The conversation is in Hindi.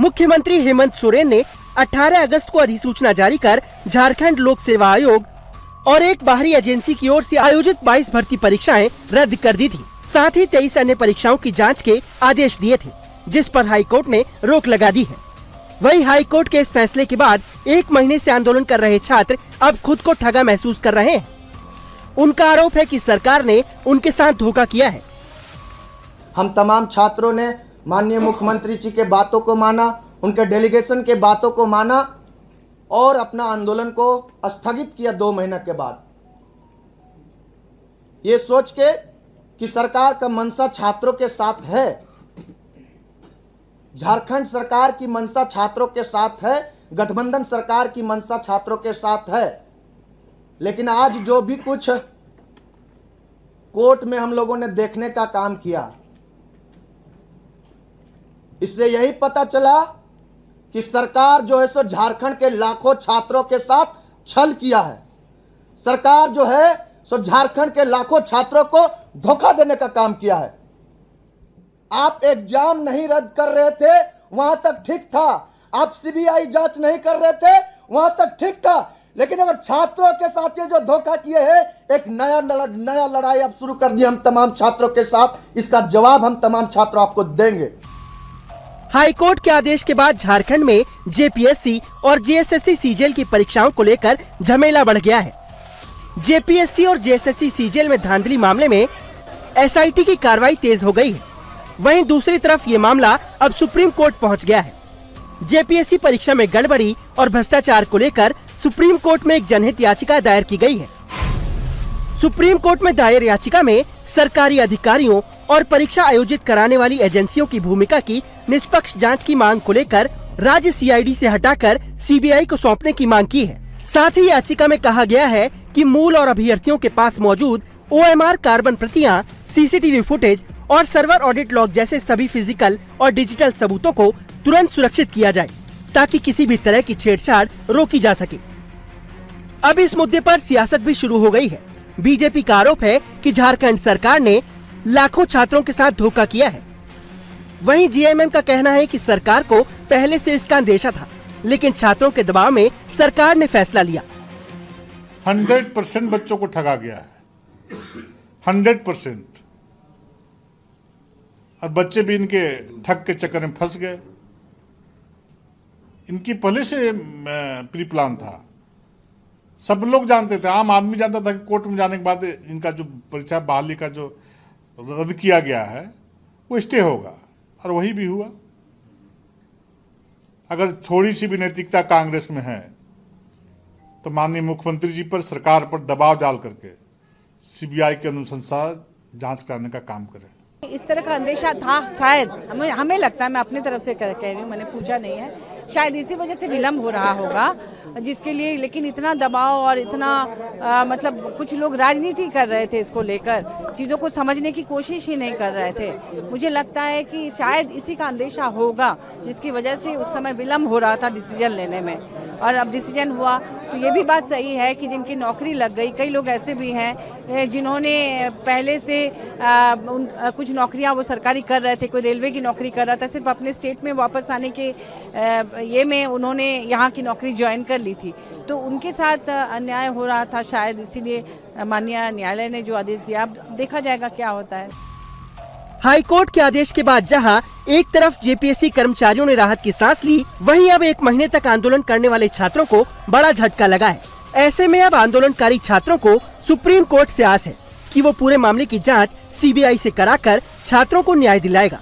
मुख्यमंत्री हेमंत सोरेन ने 18 अगस्त को अधिसूचना जारी कर झारखंड लोक सेवा आयोग और एक बाहरी एजेंसी की ओर से आयोजित 22 भर्ती परीक्षाएं रद्द कर दी थी। साथ ही 23 अन्य परीक्षाओं की जांच के आदेश दिए थे, जिस पर हाईकोर्ट ने रोक लगा दी है। वहीं हाईकोर्ट के इस फैसले के बाद 1 महीने से आंदोलन कर रहे छात्र अब खुद को ठगा महसूस कर रहे हैं। उनका आरोप है कि सरकार ने उनके साथ धोखा किया है। हम तमाम छात्रों ने माननीय मुख्यमंत्री जी के बातों को माना, उनके डेलीगेशन के बातों को माना और अपना आंदोलन को स्थगित किया 2 महीने के बाद, ये सोच के कि सरकार का मंशा छात्रों के साथ है, झारखंड सरकार की मंशा छात्रों के साथ है, गठबंधन सरकार की मंशा छात्रों के साथ है। लेकिन आज जो भी कुछ कोर्ट में हम लोगों ने देखने का काम किया, इससे यही पता चला कि सरकार जो है सो झारखंड के लाखों छात्रों के साथ छल किया है। सरकार जो है सो झारखंड के लाखों छात्रों को धोखा देने का काम किया है। आप एग्जाम नहीं रद्द कर रहे थे, वहां तक ठीक था। आप सीबीआई जांच नहीं कर रहे थे, वहां तक ठीक था। लेकिन अगर छात्रों के साथ ये जो धोखा किए हैं, एक नया लड़ाई अब शुरू कर दी हम तमाम छात्रों के साथ। इसका जवाब हम तमाम छात्र आपको देंगे। हाईकोर्ट के आदेश के बाद झारखंड में जेपीएससी और जेएसएससी सीजीएल की परीक्षाओं को लेकर झमेला बढ़ गया है। जेपीएससी और जेएसएससी सीजीएल में धांधली मामले में एसआईटी की कार्रवाई तेज हो गई है। वहीं दूसरी तरफ ये मामला अब सुप्रीम कोर्ट पहुंच गया है। जेपीएससी परीक्षा में गड़बड़ी और भ्रष्टाचार को लेकर सुप्रीम कोर्ट में एक जनहित याचिका दायर की गई है। सुप्रीम कोर्ट में दायर याचिका में सरकारी अधिकारियों और परीक्षा आयोजित कराने वाली एजेंसियों की भूमिका की निष्पक्ष जांच की मांग को लेकर राज्य सीआईडी से हटाकर सीबीआई को सौंपने की मांग की है। साथ ही याचिका में कहा गया है कि मूल और अभ्यर्थियों के पास मौजूद ओएमआर कार्बन प्रतियां, सीसीटीवी फुटेज और सर्वर ऑडिट लॉग जैसे सभी फिजिकल और डिजिटल सबूतों को तुरंत सुरक्षित किया जाए, ताकि किसी भी तरह की छेड़छाड़ रोकी जा सके। अब इस मुद्दे पर सियासत भी शुरू हो गई है। बीजेपी का आरोप है कि झारखंड सरकार ने लाखों छात्रों के साथ धोखा किया है। वहीं जीएमएम का कहना है कि सरकार को पहले से इसका अंदेशा था, लेकिन छात्रों के दबाव में सरकार ने फैसला लिया। 100% बच्चों को ठगा गया है, 100%। और बच्चे भी इनके ठग के चक्कर में फंस गए। इनकी पहले से प्री प्लान था, सब लोग जानते थे, आम आदमी जानता था कि कोर्ट में जाने के बाद इनका जो परीक्षा बहाली का जो रद्द किया गया है वो स्टे होगा, और वही भी हुआ। अगर थोड़ी सी भी नैतिकता कांग्रेस में है तो माननीय मुख्यमंत्री जी पर, सरकार पर दबाव डाल करके सीबीआई के अनुशंसा जांच कराने का काम करें। इस तरह का अंदेशा था शायद, हमें लगता है, मैं अपनी तरफ से कह रही हूँ, मैंने पूछा नहीं है, शायद इसी वजह से विलम्ब हो रहा होगा, जिसके लिए लेकिन इतना दबाव और इतना मतलब कुछ लोग राजनीति कर रहे थे इसको लेकर, चीज़ों को समझने की कोशिश ही नहीं कर रहे थे। मुझे लगता है कि शायद इसी का अंदेशा होगा, जिसकी वजह से उस समय विलम्ब हो रहा था डिसीजन लेने में। और अब डिसीजन हुआ तो ये भी बात सही है कि जिनकी नौकरी लग गई, कई लोग ऐसे भी हैं जिन्होंने पहले से कुछ नौकरियां वो सरकारी कर रहे थे, कोई रेलवे की नौकरी कर रहा था, सिर्फ अपने स्टेट में वापस आने के ये में उन्होंने यहाँ की नौकरी ज्वाइन कर ली थी, तो उनके साथ अन्याय हो रहा था शायद, इसीलिए माननीय न्यायालय ने जो आदेश दिया। अब देखा जाएगा क्या होता है। हाईकोर्ट के आदेश के बाद जहां एक तरफ जेपीएससी कर्मचारियों ने राहत की सांस ली, वहीं अब 1 महीने तक आंदोलन करने वाले छात्रों को बड़ा झटका लगा है। ऐसे में अब आंदोलनकारी छात्रों को सुप्रीम कोर्ट से आस है कि वो पूरे मामले की जांच सीबीआई से कराकर छात्रों को न्याय दिलाएगा।